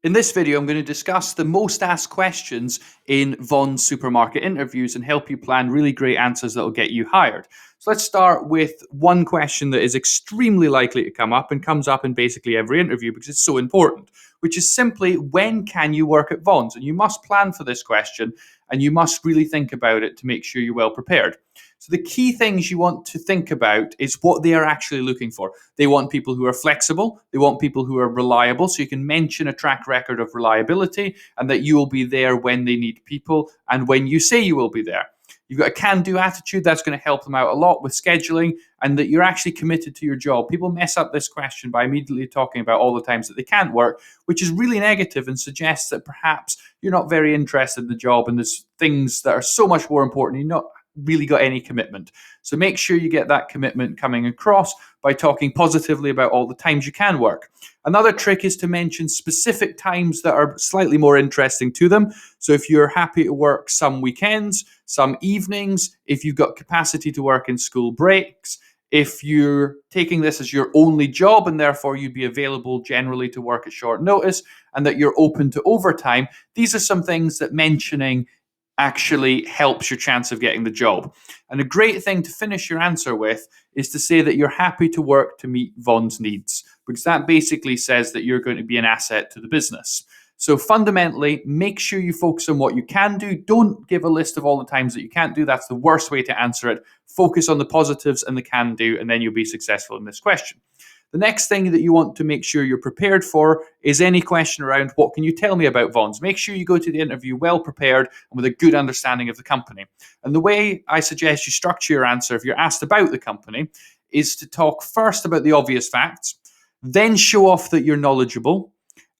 In this video, I'm going to discuss the most asked questions in VONS supermarket interviews and help you plan really great answers that will get you hired. So let's start with one question that is extremely likely to come up and comes up in basically every interview because it's so important, which is simply, when can you work at VONS? And you must plan for this question and you must really think about it to make sure you're well prepared. So the key things you want to think about is what they are actually looking for. They want people who are flexible. They want people who are reliable. So you can mention a track record of reliability and that you will be there when they need people and when you say you will be there. You've got a can-do attitude. That's going to help them out a lot with scheduling, and that you're actually committed to your job. People mess up this question by immediately talking about all the times that they can't work, which is really negative and suggests that perhaps you're not very interested in the job and there's things that are so much more important. You're not really got any commitment. So make sure you get that commitment coming across by talking positively about all the times you can work. Another trick is to mention specific times that are slightly more interesting to them. So if you're happy to work some weekends, some evenings, if you've got capacity to work in school breaks, if you're taking this as your only job and therefore you'd be available generally to work at short notice, and that you're open to overtime, these are some things that mentioning actually helps your chance of getting the job. And a great thing to finish your answer with is to say that you're happy to work to meet VONS needs, because that basically says that you're going to be an asset to the business. So fundamentally, make sure you focus on what you can do. Don't give a list of all the times that you can't do. That's the worst way to answer it. Focus on the positives and the can do, and then you'll be successful in this question. The next thing that you want to make sure you're prepared for is any question around, what can you tell me about VONS? Make sure you go to the interview well prepared and with a good understanding of the company. And the way I suggest you structure your answer if you're asked about the company is to talk first about the obvious facts, then show off that you're knowledgeable,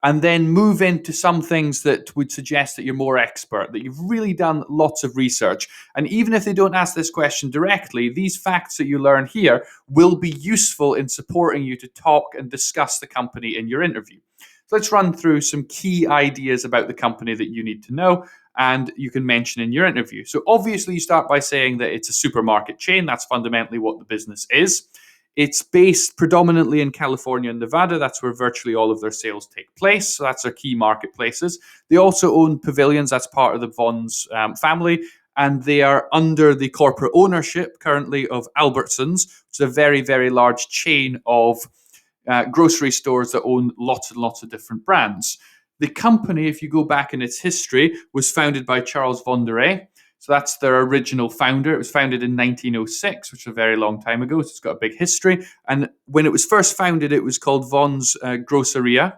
and then move into some things that would suggest that you're more expert, that you've really done lots of research. And even if they don't ask this question directly, these facts that you learn here will be useful in supporting you to talk and discuss the company in your interview. So let's run through some key ideas about the company that you need to know and you can mention in your interview. So obviously you start by saying that it's a supermarket chain. That's fundamentally what the business is. It's based predominantly in California and Nevada. That's where virtually all of their sales take place. So that's their key marketplaces. They also own pavilions. That's part of the VONS family. And they are under the corporate ownership currently of Albertsons, which is a very, very large chain of grocery stores that own lots and lots of different brands. The company, if you go back in its history, was founded by Charles von der Rey. So that's their original founder. It was founded in 1906, which is a very long time ago. So it's got a big history. And when it was first founded, it was called VONS Groceria,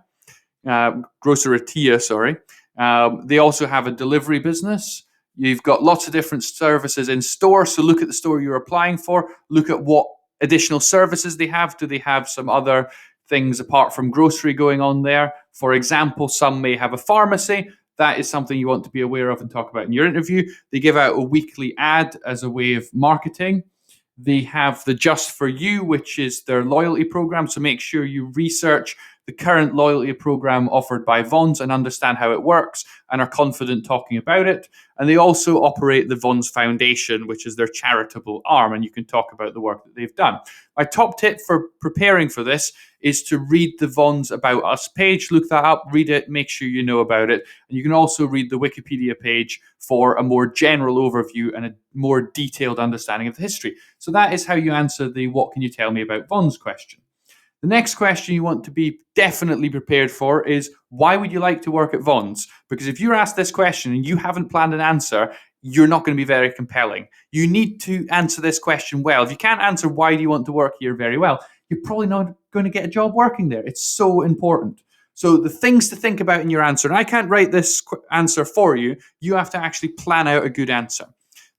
sorry. They also have a delivery business. You've got lots of different services in store. So look at the store you're applying for. Look at what additional services they have. Do they have some other things apart from grocery going on there? For example, some may have a pharmacy. That is something you want to be aware of and talk about in your interview. They give out a weekly ad as a way of marketing. They have the Just For You, which is their loyalty program. So make sure you research the current loyalty program offered by VONS and understand how it works and are confident talking about it. And they also operate the VONS Foundation, which is their charitable arm, and you can talk about the work that they've done. My top tip for preparing for this is to read the VONS About Us page. Look that up, read it, make sure you know about it. And you can also read the Wikipedia page for a more general overview and a more detailed understanding of the history. So that is how you answer the what can you tell me about VONS question. The next question you want to be definitely prepared for is, why would you like to work at VONS? Because if you're asked this question and you haven't planned an answer, you're not going to be very compelling. You need to answer this question well. If you can't answer why do you want to work here very well, you're probably not going to get a job working there. It's so important. So the things to think about in your answer, and I can't write this answer for you, you have to actually plan out a good answer.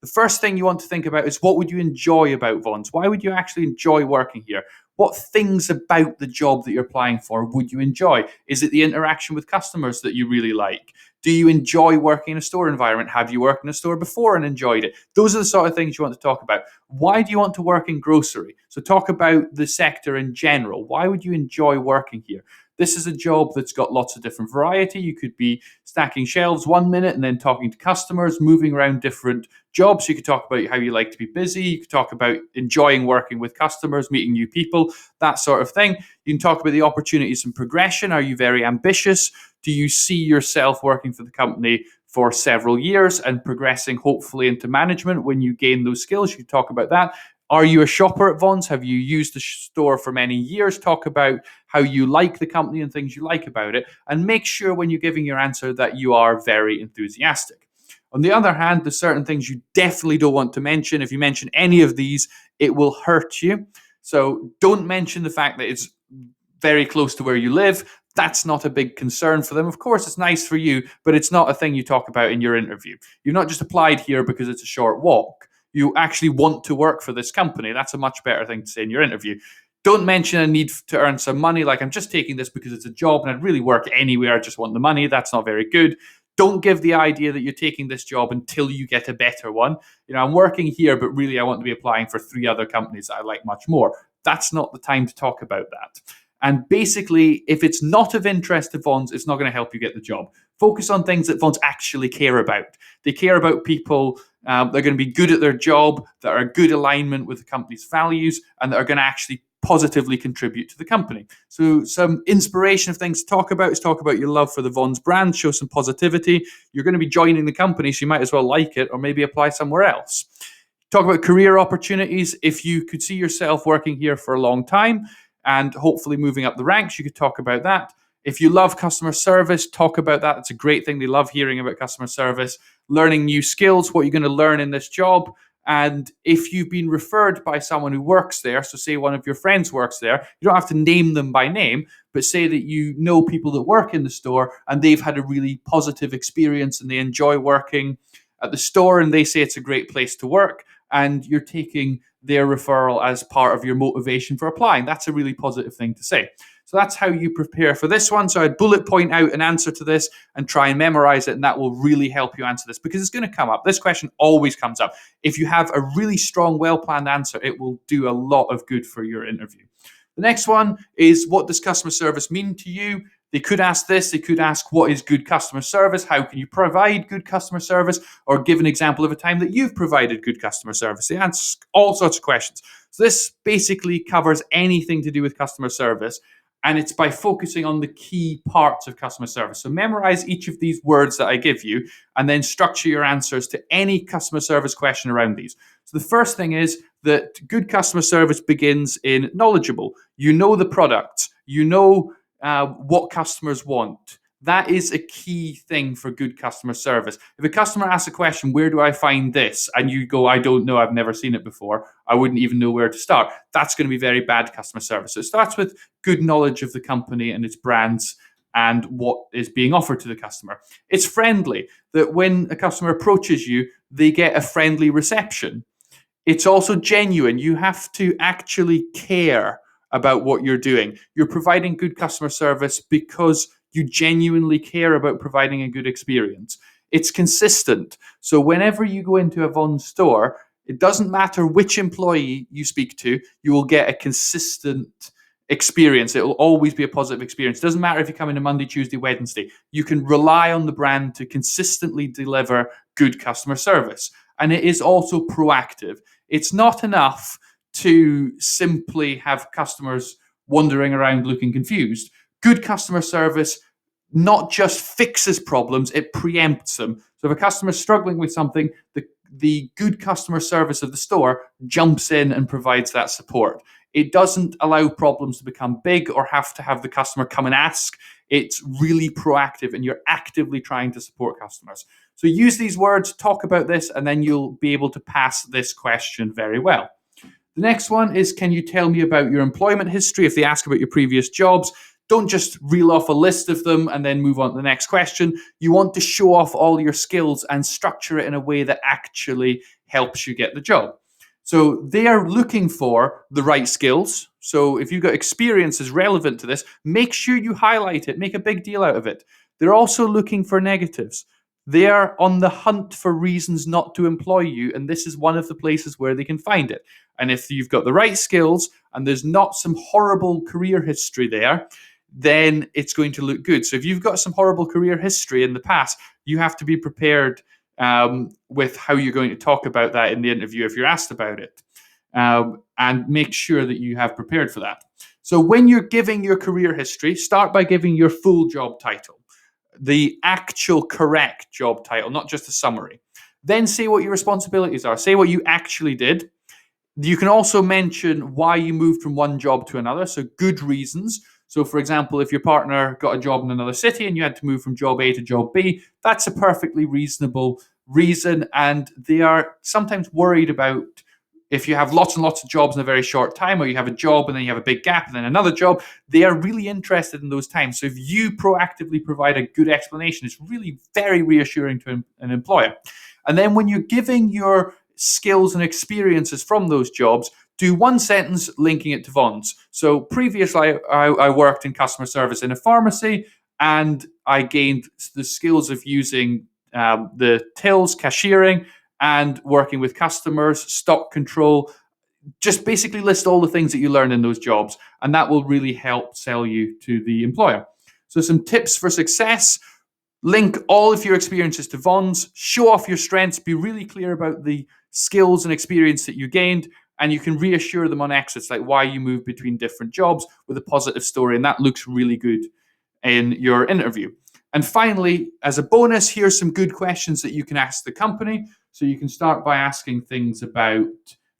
The first thing you want to think about is, what would you enjoy about VONS? Why would you actually enjoy working here? What things about the job that you're applying for would you enjoy? Is it the interaction with customers that you really like? Do you enjoy working in a store environment? Have you worked in a store before and enjoyed it? Those are the sort of things you want to talk about. Why do you want to work in grocery? So talk about the sector in general. Why would you enjoy working here? This is a job that's got lots of different variety. You could be stacking shelves 1 minute and then talking to customers, moving around different jobs. You could talk about how you like to be busy. You could talk about enjoying working with customers, meeting new people, that sort of thing. You can talk about the opportunities and progression. Are you very ambitious? Do you see yourself working for the company for several years and progressing hopefully into management when you gain those skills? You can talk about that. Are you a shopper at VONS? Have you used the store for many years? Talk about how you like the company and things you like about it. And make sure when you're giving your answer that you are very enthusiastic. On the other hand, there's certain things you definitely don't want to mention. If you mention any of these, it will hurt you. So don't mention the fact that it's very close to where you live. That's not a big concern for them. Of course, it's nice for you, but it's not a thing you talk about in your interview. You've not just applied here because it's a short walk. You actually want to work for this company. That's a much better thing to say in your interview. Don't mention a need to earn some money, like I'm just taking this because it's a job and I'd really work anywhere. I just want the money. That's not very good. Don't give the idea that you're taking this job until you get a better one. I'm working here, but really I want to be applying for 3 other companies that I like much more. That's not the time to talk about that. And basically, if it's not of interest to VONS, it's not going to help you get the job. Focus on things that VONS actually care about. They care about people. They're going to be good at their job, that are a good alignment with the company's values, and that are going to actually positively contribute to the company. So some inspiration of things to talk about is talk about your love for the VONS brand, show some positivity. You're going to be joining the company, so you might as well like it or maybe apply somewhere else. Talk about career opportunities. If you could see yourself working here for a long time and hopefully moving up the ranks, you could talk about that. If you love customer service, talk about that. It's a great thing. They love hearing about customer service, learning new skills, what you're going to learn in this job. And if you've been referred by someone who works there, so say one of your friends works there, you don't have to name them by name, but say that you know people that work in the store and they've had a really positive experience and they enjoy working at the store and they say it's a great place to work, and you're taking their referral as part of your motivation for applying. That's a really positive thing to say. So that's how you prepare for this one. So I'd bullet point out an answer to this and try and memorize it, and that will really help you answer this because it's going to come up. This question always comes up. If you have a really strong, well-planned answer, it will do a lot of good for your interview. The next one is, what does customer service mean to you? They could ask this. They could ask, what is good customer service? How can you provide good customer service? Or give an example of a time that you've provided good customer service. They ask all sorts of questions. So this basically covers anything to do with customer service. And it's by focusing on the key parts of customer service. So memorize each of these words that I give you and then structure your answers to any customer service question around these. So the first thing is that good customer service begins in knowledgeable. You know the product. You know what customers want. That is a key thing for good customer service. If a customer asks a question, where do I find this? And you go, I don't know, I've never seen it before. I wouldn't even know where to start. That's going to be very bad customer service. So it starts with good knowledge of the company and its brands and what is being offered to the customer. It's friendly, that when a customer approaches you, they get a friendly reception. It's also genuine. You have to actually care about what you're doing. You're providing good customer service because you genuinely care about providing a good experience. It's consistent. So whenever you go into a VONS store, it doesn't matter which employee you speak to, you will get a consistent experience. It will always be a positive experience. It doesn't matter if you come in on Monday, Tuesday, Wednesday. You can rely on the brand to consistently deliver good customer service. And it is also proactive. It's not enough to simply have customers wandering around looking confused. Good customer service not just fixes problems, it preempts them. So if a customer is struggling with something, the good customer service of the store jumps in and provides that support. It doesn't allow problems to become big or have to have the customer come and ask. It's really proactive and you're actively trying to support customers. So use these words, talk about this, and then you'll be able to pass this question very well. The next one is, can you tell me about your employment history? If they ask about your previous jobs, don't just reel off a list of them and then move on to the next question. You want to show off all your skills and structure it in a way that actually helps you get the job. So they are looking for the right skills. So if you've got experiences relevant to this, make sure you highlight it, make a big deal out of it. They're also looking for negatives. They are on the hunt for reasons not to employ you, and this is one of the places where they can find it. And if you've got the right skills and there's not some horrible career history there, then it's going to look good. So if you've got some horrible career history in the past, you have to be prepared with how you're going to talk about that in the interview if you're asked about it, and make sure that you have prepared for that. So when you're giving your career history, start by giving your full job title, the actual correct job title, not just a summary. Then say what your responsibilities are. Say what you actually did. You can also mention why you moved from one job to another, so good reasons. So, for example, if your partner got a job in another city and you had to move from job A to job B, that's a perfectly reasonable reason. And they are sometimes worried about if you have lots and lots of jobs in a very short time, or you have a job and then you have a big gap and then another job. They are really interested in those times. So if you proactively provide a good explanation, it's really very reassuring to an employer. And then when you're giving your skills and experiences from those jobs, do one sentence linking it to VONS. So previously, I worked in customer service in a pharmacy, and I gained the skills of using the tills, cashiering, and working with customers, stock control. Just basically list all the things that you learned in those jobs, and that will really help sell you to the employer. So some tips for success: link all of your experiences to VONS, show off your strengths, be really clear about the skills and experience that you gained, and you can reassure them on exits, like why you moved between different jobs, with a positive story, and that looks really good in your interview. And finally, as a bonus, here's some good questions that you can ask the company. So you can start by asking things about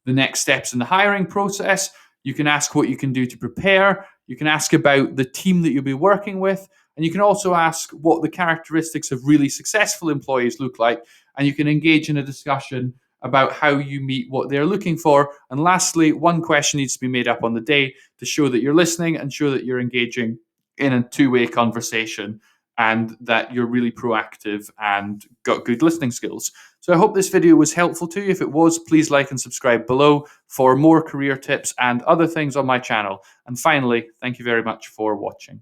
the next steps in the hiring process. You can ask what you can do to prepare. You can ask about the team that you'll be working with. And you can also ask what the characteristics of really successful employees look like. And you can engage in a discussion about how you meet what they're looking for. And lastly, one question needs to be made up on the day to show that you're listening and show that you're engaging in a two-way conversation, and that you're really proactive and got good listening skills. So I hope this video was helpful to you. If it was, please like and subscribe below for more career tips and other things on my channel. And finally, thank you very much for watching.